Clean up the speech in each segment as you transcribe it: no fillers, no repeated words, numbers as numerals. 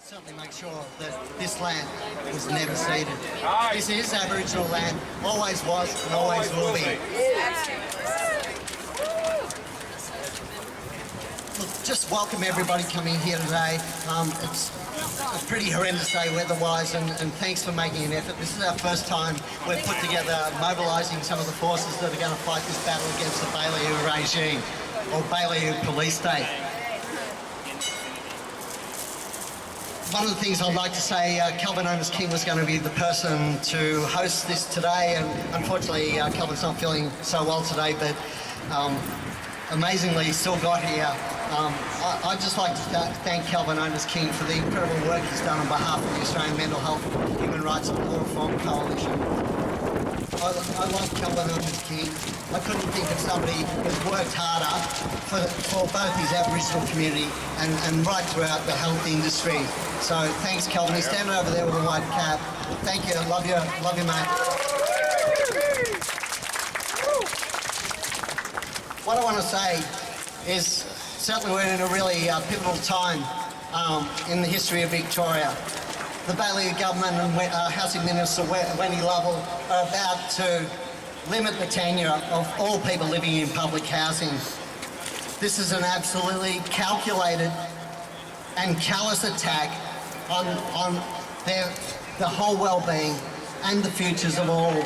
certainly make sure that this land was never ceded. This is Aboriginal land, always was and always will be. Look, just welcome everybody coming here today. It's a pretty horrendous day weather-wise, and thanks for making an effort. This is our first time we've put together mobilising some of the forces that are going to fight this battle against the Baillieu regime, or Baillieu police state. One of the things I'd like to say, Kelvin King was going to be the person to host this today, and unfortunately Kelvin's not feeling so well today, but amazingly still got here. I'd just like to thank Kelvin King for the incredible work he's done on behalf of the Australian Mental Health, Human Rights and Law Reform Coalition. I love Kelvin King. I couldn't think of somebody who's worked harder for both his Aboriginal community and right throughout the health industry. So thanks, Kelvin. He's standing over there with a white cap. Thank you. Love you, mate. What I want to say is certainly we're in a really pivotal time in the history of Victoria. The Baillieu government and Housing Minister Wendy Lovell are about to limit the tenure of all people living in public housing. This is an absolutely calculated and callous attack on the whole well-being and the futures of all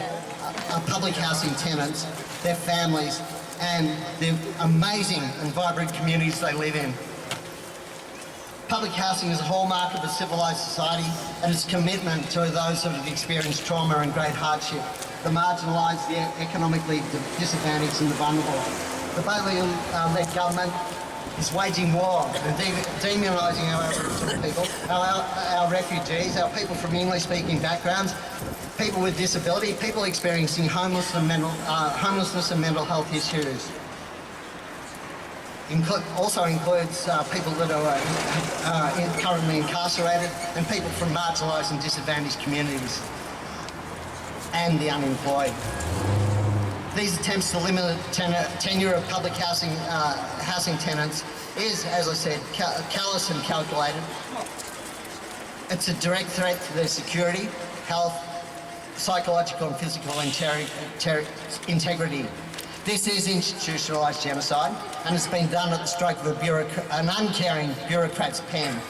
public housing tenants, their families, and the amazing and vibrant communities they live in. Public housing is a hallmark of a civilised society and its commitment to those that have experienced trauma and great hardship, the marginalised, the economically disadvantaged and the vulnerable. The Baillieu-led government is waging war and demonising our Aboriginal people, our refugees, our people from English-speaking backgrounds, people with disability, people experiencing homelessness and mental health issues. Also includes people that are currently incarcerated and people from marginalised and disadvantaged communities and the unemployed. These attempts to limit the tenure of public housing tenants is, as I said, callous and calculated. It's a direct threat to their security, health, psychological and physical integrity. This is institutionalised genocide, and it's been done at the stroke of an uncaring bureaucrat's pen.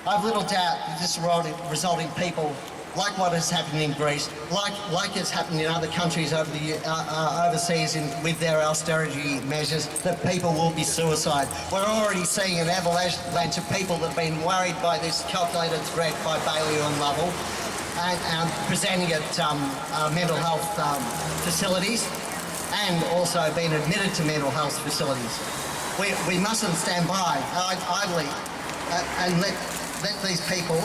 I've little doubt that this will result in people like what has happened in Greece, like it's happened in other countries overseas with their austerity measures, that people will be suicide. We're already seeing an avalanche of people that have been worried by this calculated threat by Baillieu and Lovell and presenting at mental health facilities, and also being admitted to mental health facilities. We mustn't stand by idly and let these people,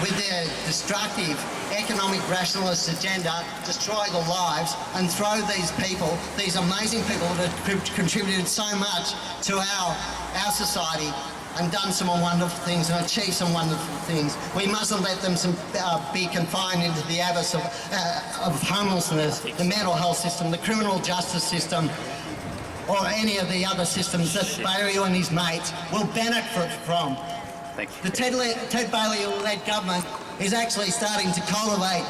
with their destructive economic rationalist agenda, destroy the lives and throw these people, these amazing people that have contributed so much to our society and done some wonderful things and achieved some wonderful things. We mustn't let them be confined into the abyss of homelessness, the mental health system, the criminal justice system, or any of the other systems that Baillieu and his mates will benefit from. The Ted Baillieu-led government is actually starting to cultivate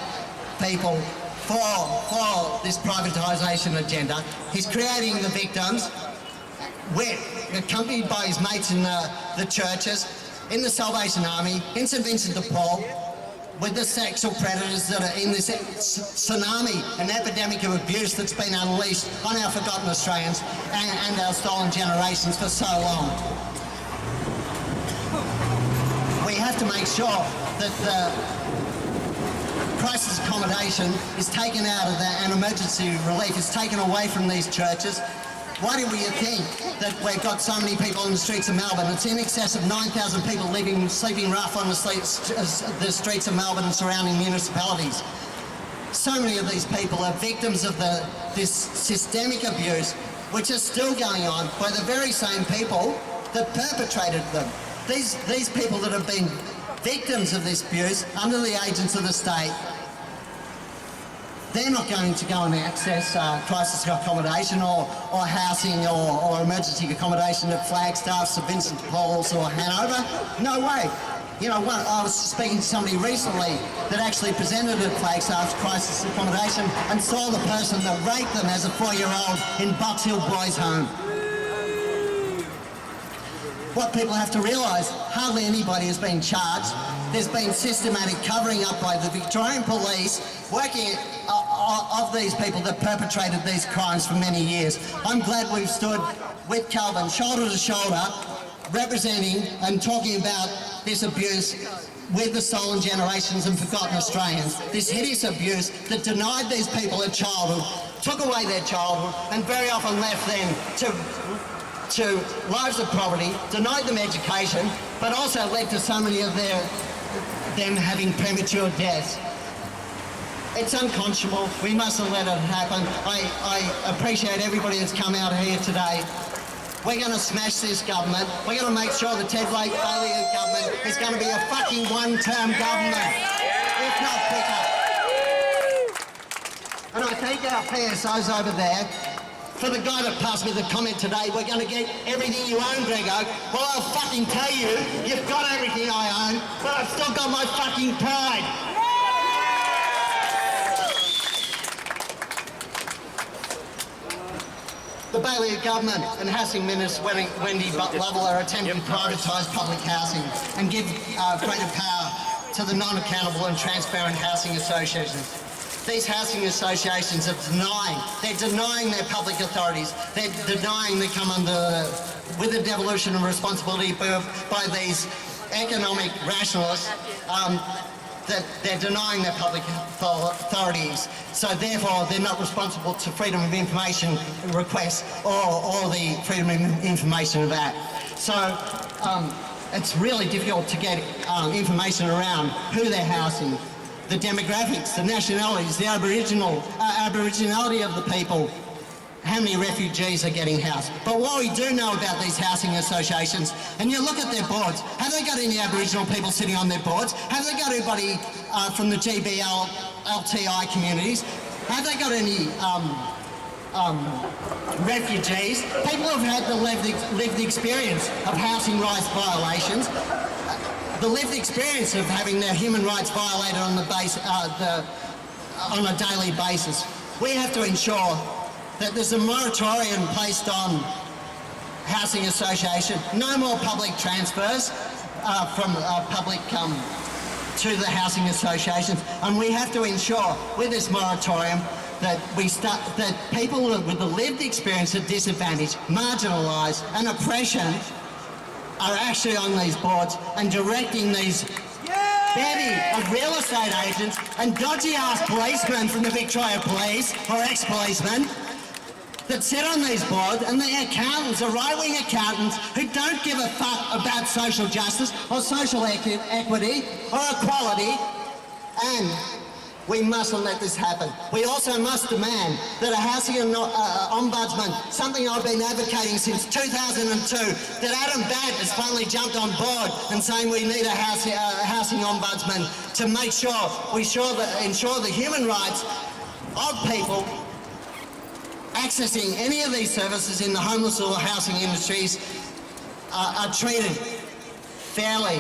people for this privatisation agenda. He's creating the victims, accompanied by his mates in the churches, in the Salvation Army, in St Vincent de Paul, with the sexual predators that are in this tsunami, an epidemic of abuse that's been unleashed on our forgotten Australians and our stolen generations for so long. We have to make sure that the crisis accommodation is taken out of that, and emergency relief is taken away from these churches. Why do we think that we've got so many people on the streets of Melbourne? It's in excess of 9,000 people sleeping rough on the streets of Melbourne and surrounding municipalities. So many of these people are victims of this systemic abuse, which is still going on by the very same people that perpetrated them. These people that have been victims of this abuse under the agents of the state they're not going to go and access crisis accommodation or housing or emergency accommodation at Flagstaff, St Vincent de Paul's or Hanover. No way. You know, I was speaking to somebody recently that actually presented at Flagstaff's crisis accommodation and saw the person that raped them as a 4-year-old in Box Hill Boys Home. What people have to realise, hardly anybody has been charged. There's been systematic covering up by the Victorian police working of these people that perpetrated these crimes for many years. I'm glad we've stood with Calvin, shoulder to shoulder, representing and talking about this abuse with the stolen generations and forgotten Australians. This hideous abuse that denied these people a childhood, took away their childhood, and very often left them to lives of poverty, denied them education, but also led to so many of them having premature deaths. It's unconscionable. We mustn't let it happen. I appreciate everybody that's come out here today. We're going to smash this government. We're going to make sure the Ted Baillieu government is going to be a fucking one-term government, if not quicker. And I thank our PSOs over there. For the guy that passed me the comment today, we're going to get everything you own, Greg Oke. Well, I'll fucking tell you, you've got everything I own, but I've still got my fucking pride. The Baillieu government and Housing Minister Wendy Lovell are attempting to privatise public housing and give greater power to the non-accountable and transparent housing associations. These housing associations are denying their public authorities. They're denying they come under with the devolution of responsibility by these economic rationalists. That they're denying their public authorities, so therefore they're not responsible to Freedom of Information requests or the Freedom of Information Act. So it's really difficult to get information around who they're housing, the demographics, the nationalities, the Aboriginality of the people, how many refugees are getting housed. But what we do know about these housing associations, and you look at their boards, have they got any Aboriginal people sitting on their boards? Have they got anybody from the GBL, LTI communities? Have they got any refugees? People have had the lived experience of housing rights violations, the lived experience of having their human rights violated on on a daily basis. We have to ensure that there's a moratorium placed on housing association, no more public transfers from public to the housing associations, and we have to ensure with this moratorium that that people with the lived experience of disadvantage, marginalised and oppression are actually on these boards and directing these bevy of real estate agents and dodgy ass policemen from the Victoria Police or ex-policemen that sit on these boards, and the accountants are right-wing accountants who don't give a fuck about social justice or social equity or equality, and we mustn't let this happen. We also must demand that a housing ombudsman, something I've been advocating since 2002, that Adam Batt has finally jumped on board and saying we need a housing ombudsman to make sure we ensure the human rights of people accessing any of these services in the homeless or housing industries are treated fairly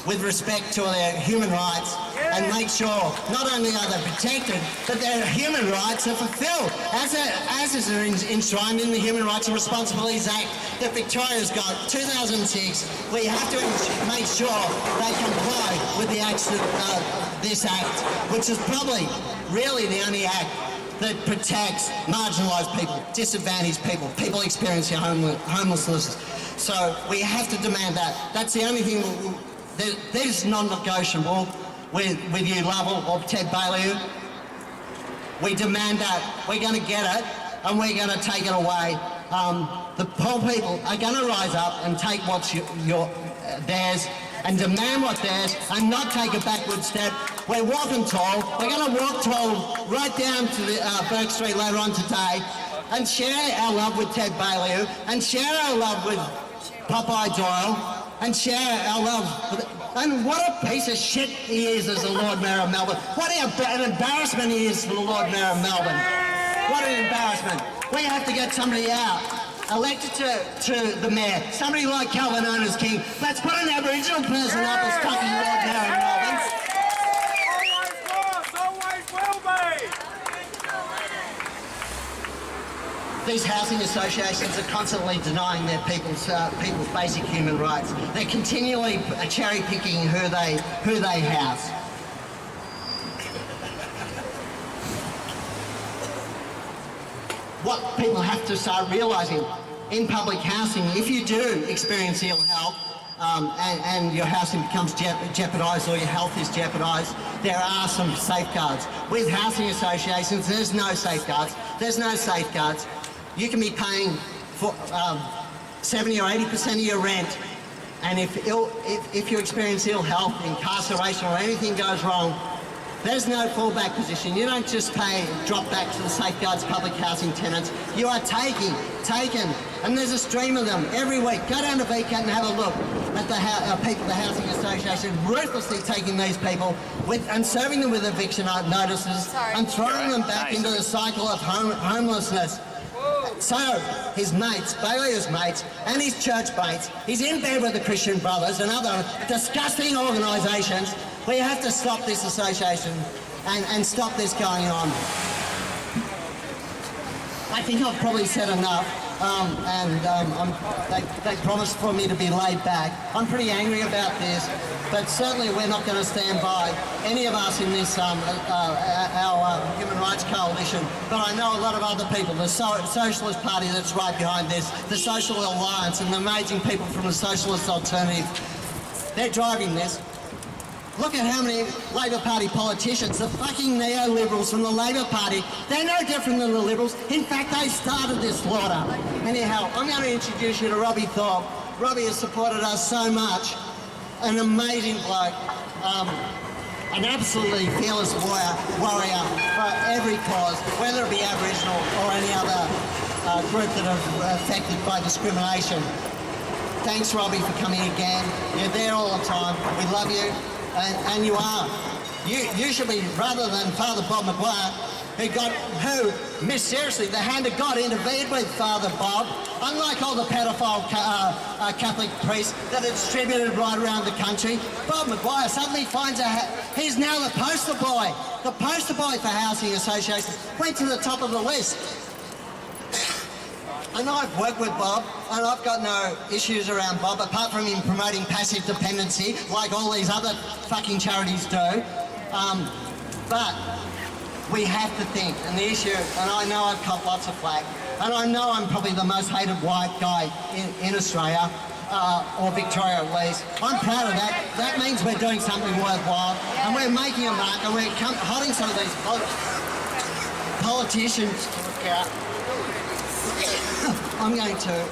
with respect to their human rights, and make sure not only are they protected, but their human rights are fulfilled, as is enshrined in the Human Rights and Responsibilities Act that Victoria's got, 2006. We have to make sure they comply with the acts of this act, which is probably really the only act that protects marginalised people, disadvantaged people, people experiencing homelessness. So we have to demand that. That's the only thing that is non-negotiable with you, Lovell, or Ted Baillieu. We demand that. We're going to get it, and we're going to take it away. The poor people are going to rise up and take what's theirs, and demand what's theirs, and not take a backward step. We're walking tall. We're going to walk tall right down to the Burke Street later on today, and share our love with Ted Baillieu, and share our love with Popeye Doyle, and share our love. And what a piece of shit he is as the Lord Mayor of Melbourne. What an embarrassment he is for the Lord Mayor of Melbourne. What an embarrassment. We have to get somebody out, elected to the mayor, somebody like Calvin Owner's King. Let's put an Aboriginal person up as fucking Lord Mayor of Melbourne. Always will be. These housing associations are constantly denying their people's basic human rights. They're continually cherry picking who they house. What people have to start realising in public housing, if you do experience ill health and your housing becomes jeopardised or your health is jeopardised, there are some safeguards. With housing associations, there's no safeguards. There's no safeguards. You can be paying for 70 or 80% of your rent, and if you experience ill health, incarceration or anything goes wrong, there's no fallback position. You don't just drop back to the safeguards public housing tenants. You are taken, and there's a stream of them every week. Go down to VCAT and have a look at the Housing Association ruthlessly taking these people and serving them with eviction notices and throwing them back into the cycle of homelessness. So, his mates, Bailey's mates, and his church mates, he's in bed with the Christian Brothers and other disgusting organisations. We have to stop this association and stop this going on. I think I've probably said enough, they promised for me to be laid back. I'm pretty angry about this, but certainly we're not going to stand by, any of us in this, our Human Rights Coalition, but I know a lot of other people, the Socialist Party that's right behind this, the Social Alliance and the amazing people from the Socialist Alternative, they're driving this. Look at how many Labor Party politicians, the fucking neoliberals from the Labor Party, they're no different than the Liberals. In fact, they started this slaughter. Anyhow, I'm going to introduce you to Robbie Thorpe. Robbie has supported us so much. An amazing bloke, an absolutely fearless warrior for every cause, whether it be Aboriginal or any other group that are affected by discrimination. Thanks, Robbie, for coming again. You're there all the time. We love you. And you are. You should be, rather than Father Bob Maguire, who mysteriously, the hand of God intervened with Father Bob, unlike all the pedophile Catholic priests that are distributed right around the country. Bob Maguire suddenly finds he's now the poster boy. The poster boy for housing associations went to the top of the list. And I've worked with Bob, and I've got no issues around Bob, apart from him promoting passive dependency, like all these other fucking charities do. But we have to think, and the issue, and I know I've cut lots of flack, and I know I'm probably the most hated white guy in Australia, or Victoria at least. I'm proud of that. That means we're doing something worthwhile, and we're making a mark, and we're holding some of these politicians to look out. I'm going to